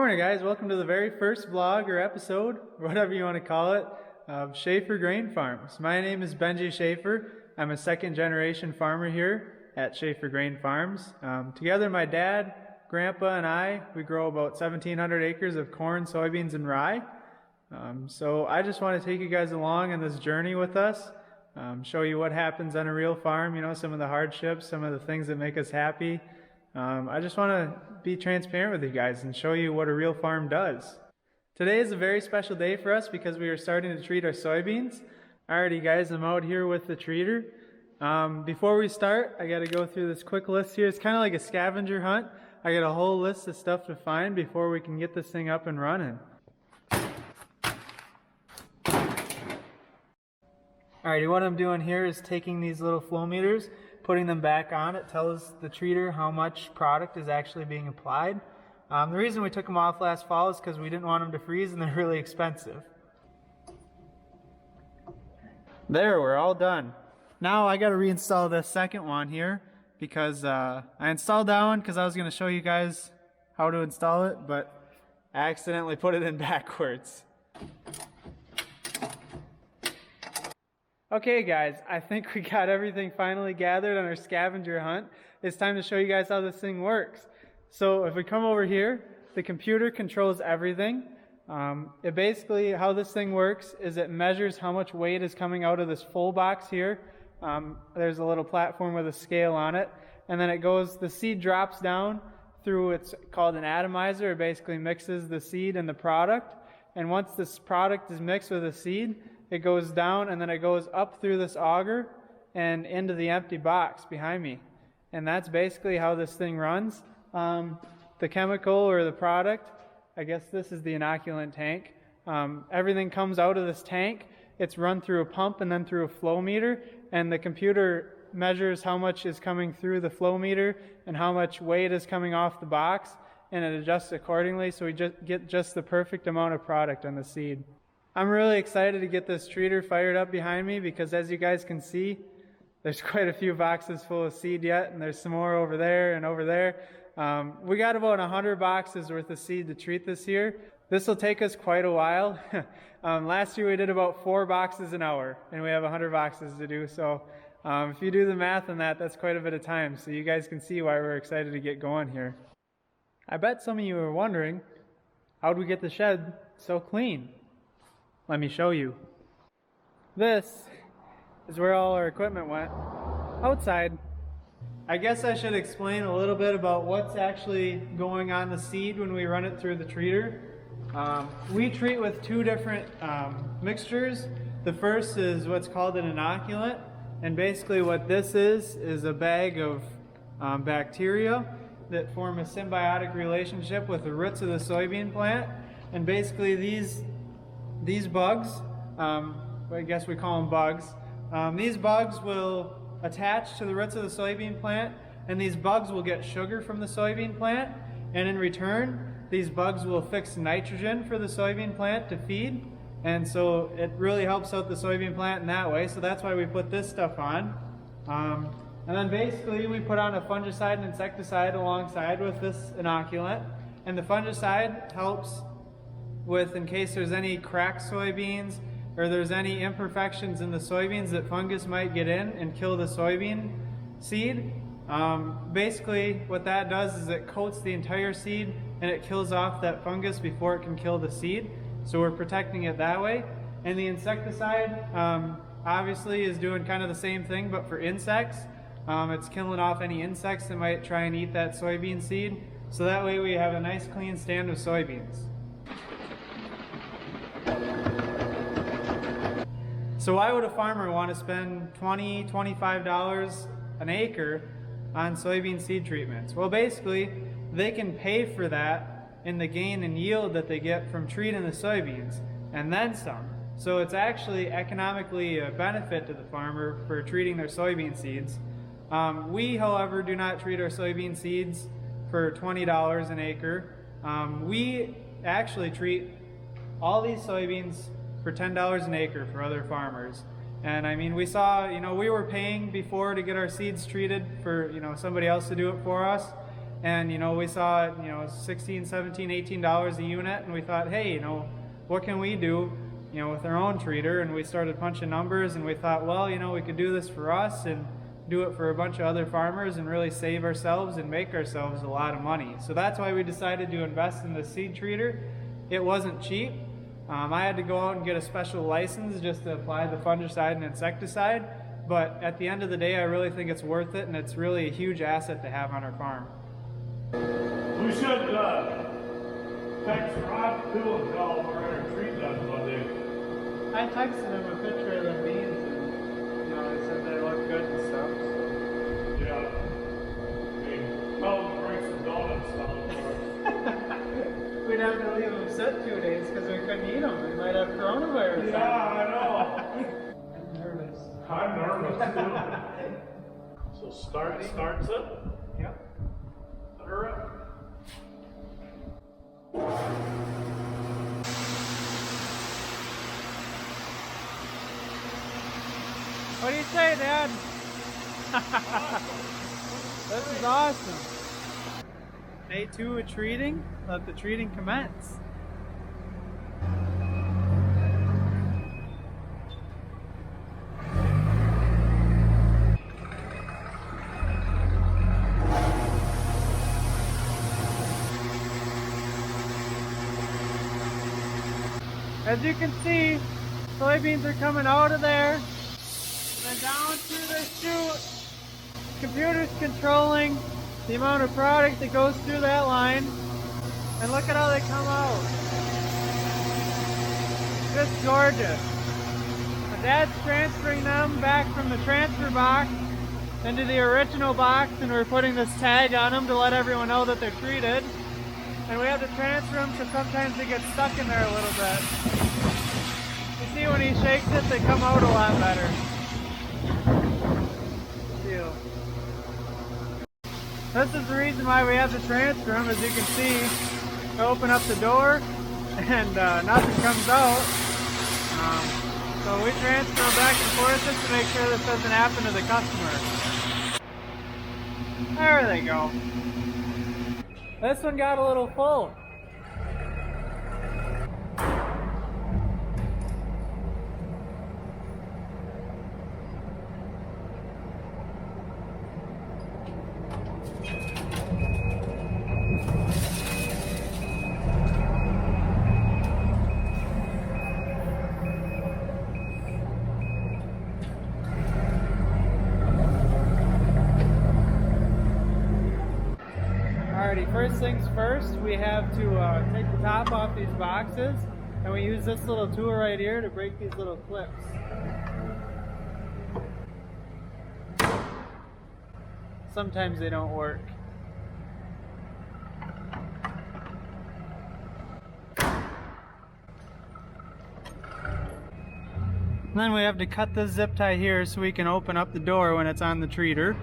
morning, guys. Welcome to the very first vlog or episode, or whatever you want to call it, of Schaefer Grain Farms. My name is Benji Schaefer. I'm a second generation farmer here at Schaefer Grain Farms. Together, my dad, grandpa, and I, we grow about 1,700 acres of corn, soybeans, and rye. So I just want to take you guys along on this journey with us, show you what happens on a real farm, you know, some of the hardships, some of the things that make us happy. I just want to be transparent with you guys and show you what a real farm does. Today is a very special day for us because we are starting to treat our soybeans. Alrighty guys, I'm out here with the treater. Before we start, I got to go through this quick list here. It's kind of like a scavenger hunt. I got a whole list of stuff to find before we can get this thing up and running. Alrighty, what I'm doing here is taking these little flow meters, putting them back on. It tells the treater how much product is actually being applied. The reason we took them off last fall is because we didn't want them to freeze and they're really expensive. There, we're all done. Now I got to reinstall the second one here because I installed that one because I was going to show you guys how to install it, but I accidentally put it in backwards. Okay guys, I think we got everything finally gathered on our scavenger hunt. It's time to show you guys how this thing works. So if we come over here, the computer controls everything. It basically, how this thing works is it measures how much weight is coming out of this full box here. There's a little platform with a scale on it. And then it goes, the seed drops down through, it's called an atomizer. It basically mixes the seed and the product. And once this product is mixed with the seed, it goes down and then it goes up through this auger and into the empty box behind me. And that's basically how this thing runs. The chemical or the product, I guess this is the inoculant tank. Everything comes out of this tank. It's run through a pump and then through a flow meter. And the computer measures how much is coming through the flow meter and how much weight is coming off the box. And it adjusts accordingly so we get just the perfect amount of product on the seed. I'm really excited to get this treater fired up behind me because as you guys can see, there's quite a few boxes full of seed yet, and there's some more over there and over there. We got about 100 boxes worth of seed to treat this year. This will take us quite a while. Last year we did about 4 boxes an hour, and we have 100 boxes to do. So if you do the math on that, that's quite a bit of time. So you guys can see why we're excited to get going here. I bet some of you are wondering, how'd we get the shed so clean? Let me show you. This is where all our equipment went, outside. I guess I should explain a little bit about what's actually going on the seed when we run it through the treater. We treat with 2 different mixtures. The first is what's called an inoculant, and basically what this is a bag of bacteria that form a symbiotic relationship with the roots of the soybean plant. And basically these bugs, I guess we call them bugs, these bugs will attach to the roots of the soybean plant, and these bugs will get sugar from the soybean plant, and in return these bugs will fix nitrogen for the soybean plant to feed, and so it really helps out the soybean plant in that way. So that's why we put this stuff on. And then basically we put on a fungicide and insecticide alongside with this inoculant, and the fungicide helps with, in case there's any cracked soybeans or there's any imperfections in the soybeans that fungus might get in and kill the soybean seed. Basically what that does is it coats the entire seed and it kills off that fungus before it can kill the seed. So we're protecting it that way. And the insecticide obviously is doing kind of the same thing but for insects. It's killing off any insects that might try and eat that soybean seed. So that way we have a nice clean stand of soybeans. So why would a farmer want to spend $20, $25 an acre on soybean seed treatments? Well, basically, they can pay for that in the gain in yield that they get from treating the soybeans, and then some. So it's actually economically a benefit to the farmer for treating their soybean seeds. We, however, do not treat our soybean seeds for $20 an acre. We actually treat all these soybeans for $10 an acre for other farmers. And I mean, we saw, we were paying before to get our seeds treated for, somebody else to do it for us. And we saw it, $16, $17, $18 a unit, and we thought, hey, what can we do, with our own treater? And we started punching numbers, and we thought, well, we could do this for us and do it for a bunch of other farmers and really save ourselves and make ourselves a lot of money. So that's why we decided to invest in the seed treater. It wasn't cheap. I had to go out and get a special license just to apply the fungicide and insecticide, but at the end of the day, I really think it's worth it, and it's really a huge asset to have on our farm. We should text Rod too and tell him we're going to treat them one day. I texted him a picture of the beans, and he said they look good and stuff. So. Yeah. Tell him to bring some donuts down for us. We'd have to leave them sit 2 days because we couldn't eat them. We might have coronavirus. Yeah, I know. I'm nervous. I'm nervous too. So starts it. Yep. Hurry up. What do you say, Dad? This is awesome. Day 2 of treating. Let the treating commence. As you can see, soybeans are coming out of there and down through the chute. Computer's controlling the amount of product that goes through that line, and look at how they come out. Just gorgeous. My Dad's transferring them back from the transfer box into the original box, and we're putting this tag on them to let everyone know that they're treated. And we have to transfer them because sometimes they get stuck in there a little bit. You see when he shakes it, they come out a lot better. This is the reason why we have to transfer them. As you can see, I open up the door and nothing comes out. So we transfer them back and forth just to make sure this doesn't happen to the customer. There they go. This one got a little full. Alrighty, first things first, we have to take the top off these boxes, and we use this little tool right here to break these little clips. Sometimes they don't work. And then we have to cut this zip tie here so we can open up the door when it's on the treater.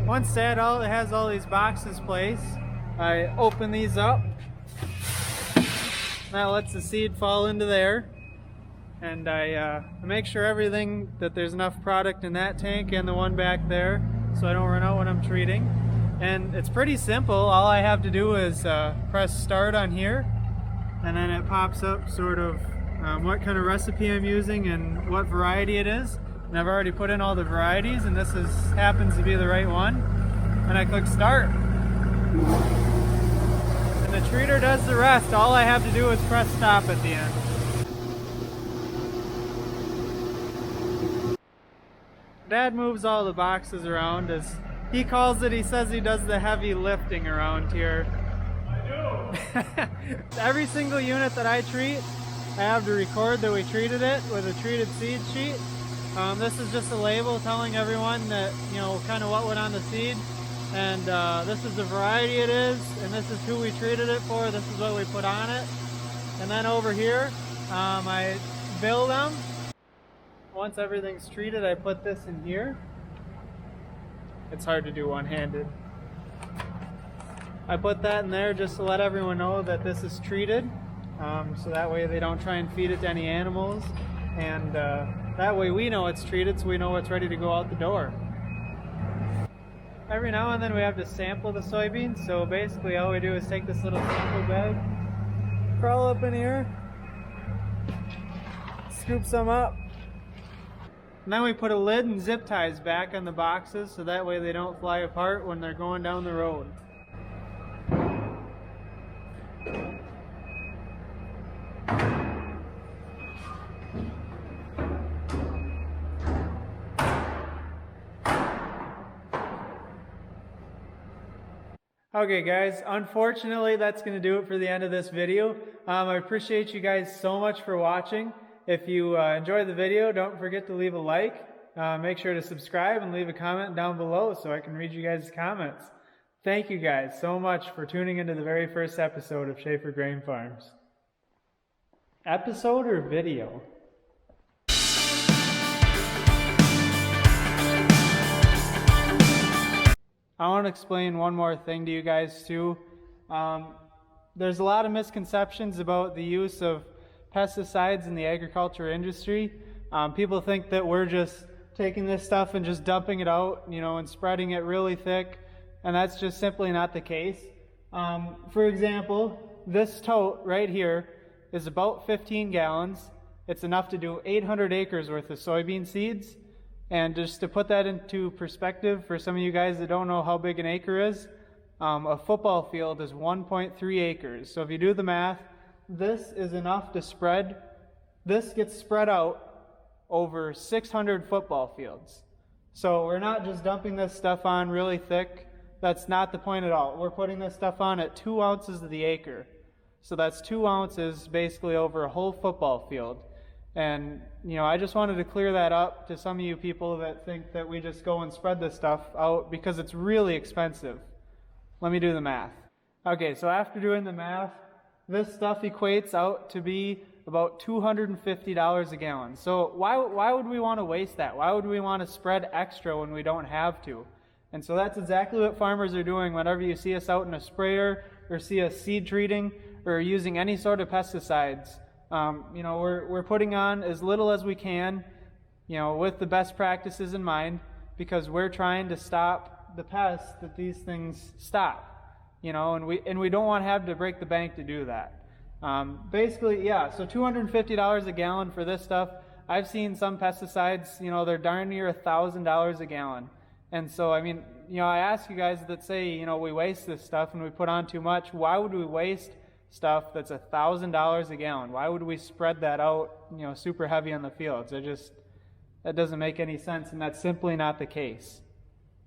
Once that has all these boxes placed, I open these up. That lets the seed fall into there. And I make sure that there's enough product in that tank and the one back there so I don't run out when I'm treating. And it's pretty simple. All I have to do is press start on here, and then it pops up sort of what kind of recipe I'm using and what variety it is. And I've already put in all the varieties, and this happens to be the right one. And I click start. And the treater does the rest. All I have to do is press stop at the end. Dad moves all the boxes around, as he calls it. He says he does the heavy lifting around here. I do. Every single unit that I treat, I have to record that we treated it with a treated seed sheet. This is just a label telling everyone that, kind of what went on the seed. And this is the variety it is, and this is who we treated it for. This is what we put on it. And then over here, I bill them. Once everything's treated, I put this in here. It's hard to do one-handed. I put that in there just to let everyone know that this is treated. So that way they don't try and feed it to any animals. And that way we know it's treated, so we know it's ready to go out the door. Every now and then we have to sample the soybeans, so basically all we do is take this little sample bag, crawl up in here, scoop some up, and then we put a lid and zip ties back on the boxes so that way they don't fly apart when they're going down the road. Okay guys, unfortunately that's going to do it for the end of this video. I appreciate you guys so much for watching. If you enjoyed the video, don't forget to leave a like. Make sure to subscribe and leave a comment down below so I can read you guys' comments. Thank you guys so much for tuning into the very first episode of Schaefer Grain Farms. Episode or video? I want to explain one more thing to you guys too. There's a lot of misconceptions about the use of pesticides in the agriculture industry. People think that we're just taking this stuff and just dumping it out, and spreading it really thick, and that's just simply not the case. For example, this tote right here is about 15 gallons. It's enough to do 800 acres worth of soybean seeds. And just to put that into perspective for some of you guys that don't know how big an acre is, a football field is 1.3 acres. So if you do the math, this is enough to spread. This gets spread out over 600 football fields. So we're not just dumping this stuff on really thick. That's not the point at all. We're putting this stuff on at 2 ounces of the acre. So that's 2 ounces basically over a whole football field. And, I just wanted to clear that up to some of you people that think that we just go and spread this stuff out because it's really expensive. Let me do the math. Okay, so after doing the math, this stuff equates out to be about $250 a gallon. So why would we want to waste that? Why would we want to spread extra when we don't have to? And so that's exactly what farmers are doing whenever you see us out in a sprayer or see us seed treating or using any sort of pesticides. We're putting on as little as we can, with the best practices in mind, because we're trying to stop the pests that these things stop, and we don't want to have to break the bank to do that. Basically, yeah, so $250 a gallon for this stuff. I've seen some pesticides, they're darn near $1,000 a gallon. And so, I ask you guys that say, we waste this stuff and we put on too much. Why would we waste stuff that's $1,000 a gallon? Why would we spread that out, super heavy on the fields? That doesn't make any sense, and that's simply not the case.